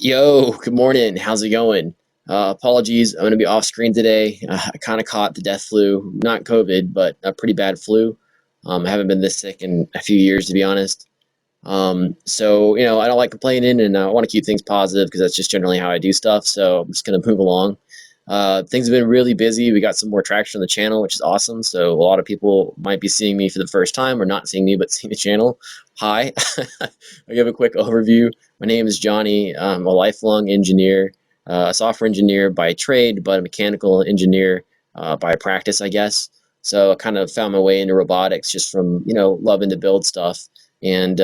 Yo, good morning. How's it going? Apologies, I'm going to be off screen today. I kind of caught the death flu, not COVID, but a pretty bad flu. I haven't been this sick in a few years, to be honest. I don't like complaining and I want to keep things positive because that's just generally how I do stuff. So I'm just going to move along. Things have been really busy. We got some more traction on the channel, which is awesome. So a lot of people might be seeing me for the first time or not seeing me, but seeing the channel. Hi, I'll give a quick overview. My name is Johnny. I'm a lifelong engineer, a software engineer by trade, but a mechanical engineer by practice, I guess. So I kind of found my way into robotics just from, loving to build stuff. And,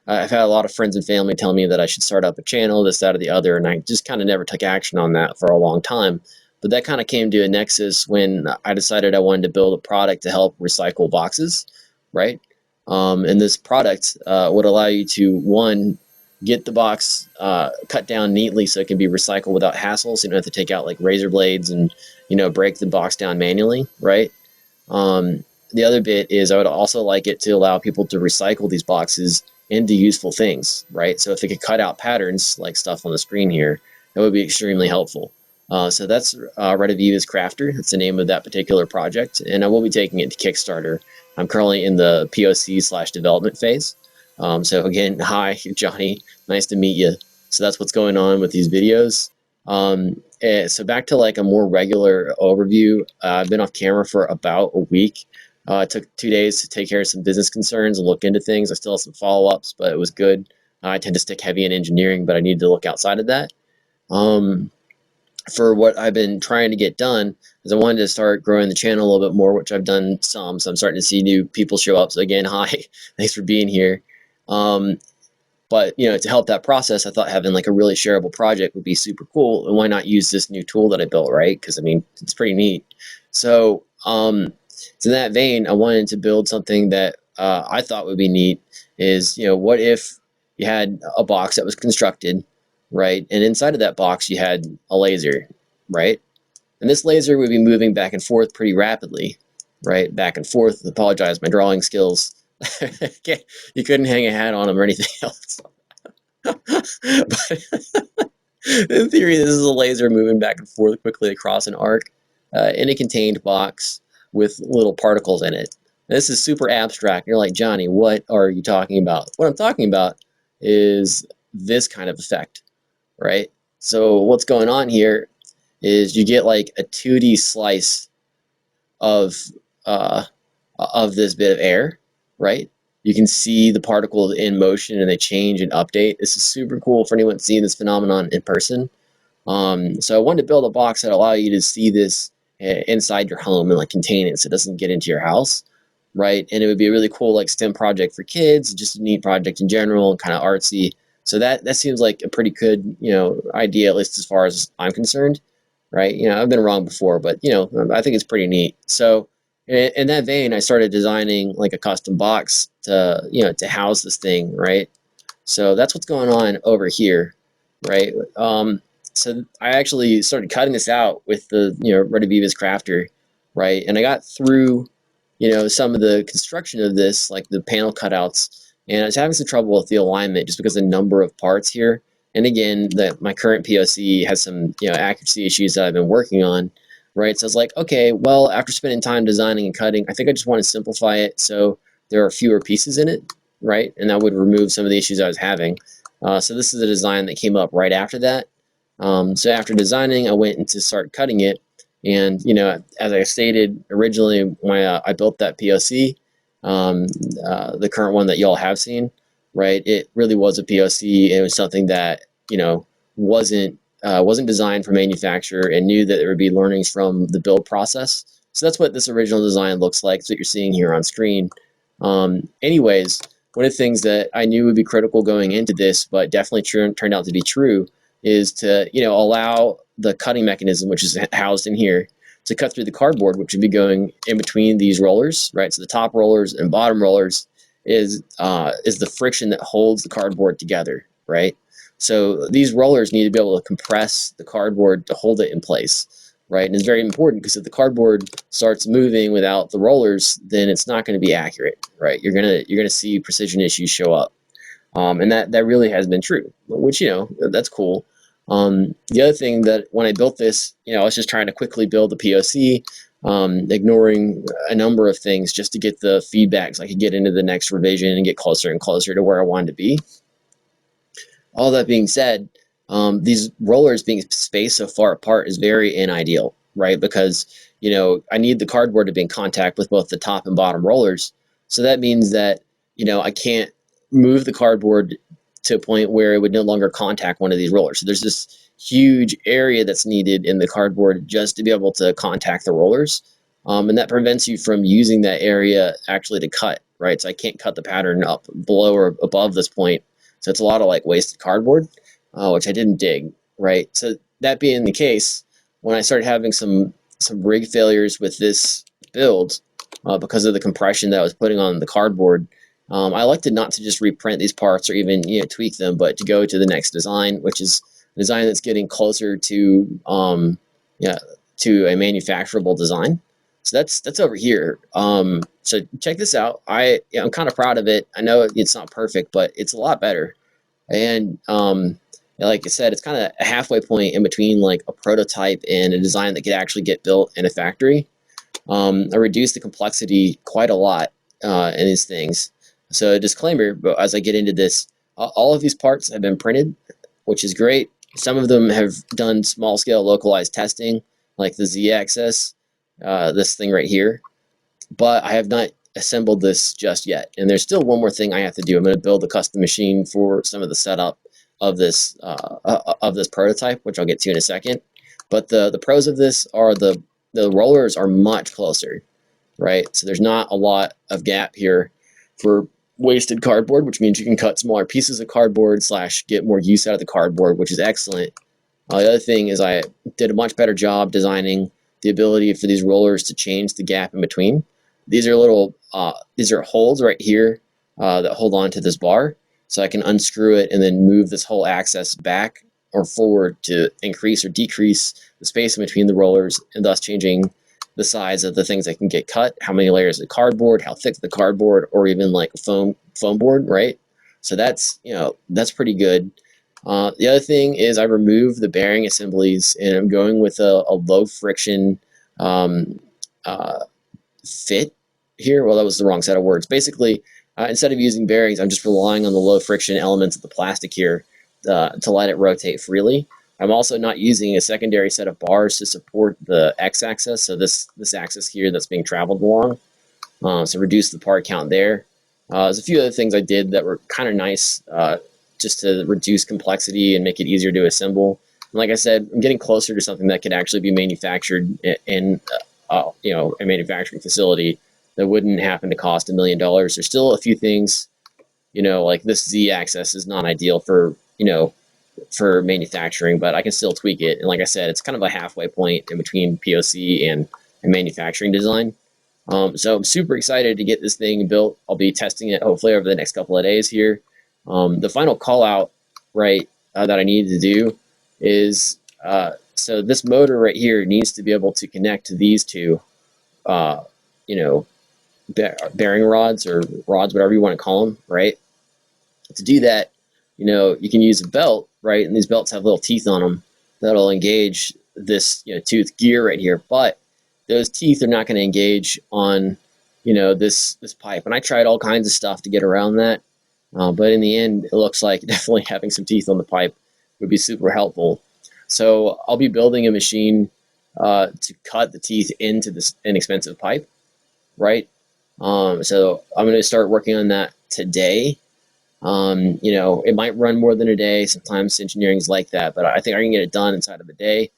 I've had a lot of friends and family tell me that I should start up a channel, this, that, or the other, and I just kind of never took action on that for a long time. But that kind of came to a nexus when I decided I wanted to build a product to help recycle boxes, right? And this product would allow you to, one, get the box cut down neatly so it can be recycled without hassle, so you don't have to take out like razor blades and, break the box down manually, right? The other bit is I would also like it to allow people to recycle these boxes into useful things, right? So if they could cut out patterns like stuff on the screen here, that would be extremely helpful. So that's Rediviva's Crafter. That's the name of that particular project, and I will be taking it to Kickstarter. I'm currently in the POC/development phase. So again, hi, Johnny. Nice to meet you. So that's what's going on with these videos. So back to like a more regular overview. I've been off camera for about a week. It took 2 days to take care of some business concerns and look into things. I still have some follow-ups, but it was good. I tend to stick heavy in engineering, but I need to look outside of that. For what I've been trying to get done is I wanted to start growing the channel a little bit more, which I've done some. So I'm starting to see new people show up. So again, hi, thanks for being here. But to help that process, I thought having like a really shareable project would be super cool. And why not use this new tool that I built, right? Because I mean, it's pretty neat. So, in that vein, I wanted to build something that I thought would be neat. Is what if you had a box that was constructed, right? And inside of that box, you had a laser, right? And this laser would be moving back and forth pretty rapidly, right? Back and forth. Apologize, my drawing skills. You couldn't hang a hat on them or anything else. But in theory, this is a laser moving back and forth quickly across an arc in a contained box with little particles in it. This is super abstract. You're like, Johnny, what are you talking about? What I'm talking about is this kind of effect, right? So what's going on here is you get like a 2D slice of uh, this bit of air, right? You can see the particles in motion and they change and update. This is super cool for anyone seeing this phenomenon in person. So I wanted to build a box that allow you to see this inside your home and like contain it so it doesn't get into your house, right? And it would be a really cool like STEM project for kids, just a neat project in general, and kind of artsy. So that seems like a pretty good idea, at least as far as I'm concerned, right? I've been wrong before, but I think it's pretty neat. So in that vein, I started designing like a custom box to house this thing, right? So that's what's going on over here, right? So I actually started cutting this out with the Rediviva's Crafter, right? And I got through some of the construction of this, like the panel cutouts, and I was having some trouble with the alignment just because of the number of parts here. And again, my current POC has some accuracy issues that I've been working on, right? So I was like, okay, well, after spending time designing and cutting, I think I just want to simplify it so there are fewer pieces in it, right? And that would remove some of the issues I was having. So this is a design that came up right after that. So after designing, I went into start cutting it. And as I stated originally, when I built that POC, the current one that y'all have seen, right? It really was a POC. It was something that wasn't designed for manufacture and knew that there would be learnings from the build process. So that's what this original design looks like. It's what you're seeing here on screen. Anyways, one of the things that I knew would be critical going into this, but definitely turned out to be true, is to allow the cutting mechanism, which is housed in here, to cut through the cardboard, which would be going in between these rollers, right? So the top rollers and bottom rollers is the friction that holds the cardboard together, right? So these rollers need to be able to compress the cardboard to hold it in place, right? And it's very important because if the cardboard starts moving without the rollers, then it's not going to be accurate, right? You're gonna see precision issues show up. And that really has been true, which, that's cool. The other thing that when I built this, I was just trying to quickly build the POC, ignoring a number of things just to get the feedback so I could get into the next revision and get closer and closer to where I wanted to be. All that being said, these rollers being spaced so far apart is very unideal, right? Because, I need the cardboard to be in contact with both the top and bottom rollers. So that means that, I can't move the cardboard to a point where it would no longer contact one of these rollers. So there's this huge area that's needed in the cardboard just to be able to contact the rollers. And that prevents you from using that area actually to cut, right? So I can't cut the pattern up below or above this point. So it's a lot of like wasted cardboard, which I didn't dig, right? So that being the case, when I started having some rig failures with this build because of the compression that I was putting on the cardboard, I elected not to just reprint these parts or even tweak them, but to go to the next design, which is a design that's getting closer to to a manufacturable design. So that's over here. So check this out. I'm kind of proud of it. I know it's not perfect, but it's a lot better. And like I said, it's kind of a halfway point in between like a prototype and a design that could actually get built in a factory. I reduced the complexity quite a lot in these things. So a disclaimer, but as I get into this, all of these parts have been printed, which is great. Some of them have done small scale localized testing, like the Z-axis, this thing right here, but I have not assembled this just yet. And there's still one more thing I have to do. I'm going to build a custom machine for some of the setup of this prototype, which I'll get to in a second. But the pros of this are the rollers are much closer, right? So there's not a lot of gap here for wasted cardboard, which means you can cut smaller pieces of cardboard / get more use out of the cardboard, which is excellent. The other thing is I did a much better job designing the ability for these rollers to change the gap in between. These are little, these are holes right here that hold on to this bar. So I can unscrew it and then move this whole axis back or forward to increase or decrease the space in between the rollers, and thus changing the size of the things that can get cut, how many layers of cardboard, how thick the cardboard, or even like foam board, right? So that's, that's pretty good. The other thing is I removed the bearing assemblies and I'm going with a low friction fit here. Well, that was the wrong set of words. Basically, instead of using bearings, I'm just relying on the low friction elements of the plastic here to let it rotate freely. I'm also not using a secondary set of bars to support the x-axis, so this axis here that's being traveled along. So reduce the part count there. There's a few other things I did that were kind of nice just to reduce complexity and make it easier to assemble. And like I said, I'm getting closer to something that could actually be manufactured in a manufacturing facility that wouldn't happen to cost $1 million. There's still a few things, like this Z-axis is not ideal for, for manufacturing, but I can still tweak it. And like I said, it's kind of a halfway point in between POC and manufacturing design. So I'm super excited to get this thing built. I'll be testing it hopefully over the next couple of days here. The final call out, right, that I need to do is, so this motor right here needs to be able to connect to these two, bearing rods or rods, whatever you want to call them, right? To do that, you can use a belt, right? And these belts have little teeth on them that'll engage this, tooth gear right here. But those teeth are not going to engage on, this pipe. And I tried all kinds of stuff to get around that. But in the end, it looks like definitely having some teeth on the pipe would be super helpful. So I'll be building a machine to cut the teeth into this inexpensive pipe, right? So I'm going to start working on that today. It might run more than a day. Sometimes engineering is like that, but I think I can get it done inside of a day.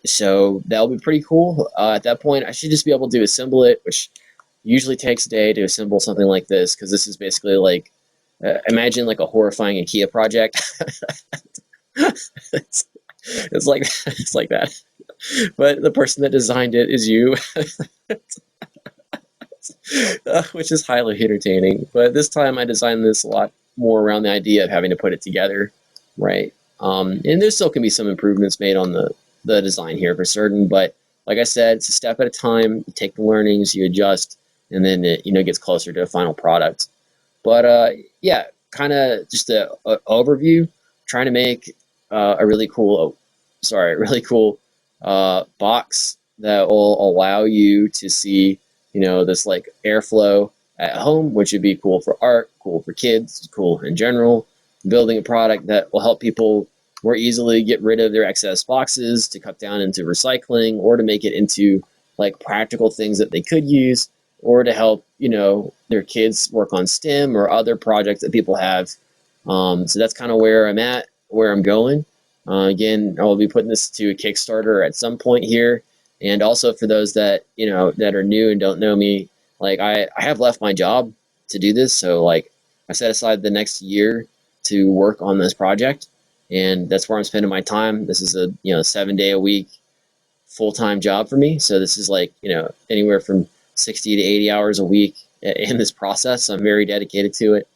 So that'll be pretty cool. At that point, I should just be able to assemble it, which usually takes a day to assemble something like this, because this is basically like, imagine like a horrifying IKEA project. it's like that, but the person that designed it is you. Which is highly entertaining. But this time I designed this a lot more around the idea of having to put it together, right? And there still can be some improvements made on the design here for certain, but like I said, it's a step at a time. You take the learnings, you adjust, and then it gets closer to a final product. But yeah, kind of just a overview, trying to make a really cool, really cool box that will allow you to see, this like airflow at home, which would be cool for art, cool for kids, cool in general. Building a product that will help people more easily get rid of their excess boxes, to cut down into recycling, or to make it into like practical things that they could use, or to help, their kids work on STEM or other projects that people have. So that's kind of where I'm at, where I'm going. Again, I will be putting this to a Kickstarter at some point here. And also for those that, that are new and don't know me, like I have left my job to do this. So like I set aside the next year to work on this project, and that's where I'm spending my time. This is a, 7-day a week full-time job for me. So this is like, anywhere from 60 to 80 hours a week in this process. So I'm very dedicated to it.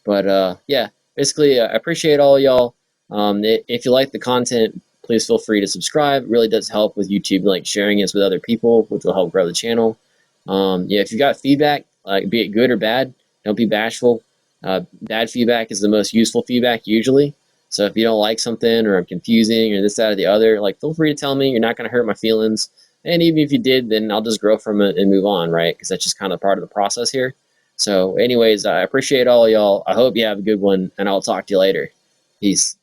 But yeah, basically, I appreciate all y'all. If you like the content, please feel free to subscribe. It really does help with YouTube, like sharing this with other people, which will help grow the channel. Yeah, if you've got feedback, like be it good or bad, don't be bashful. Bad feedback is the most useful feedback usually. So if you don't like something, or I'm confusing, or this, that, or the other, like feel free to tell me. You're not going to hurt my feelings. And even if you did, then I'll just grow from it and move on, right? Because that's just kind of part of the process here. So anyways, I appreciate all y'all. I hope you have a good one, and I'll talk to you later. Peace.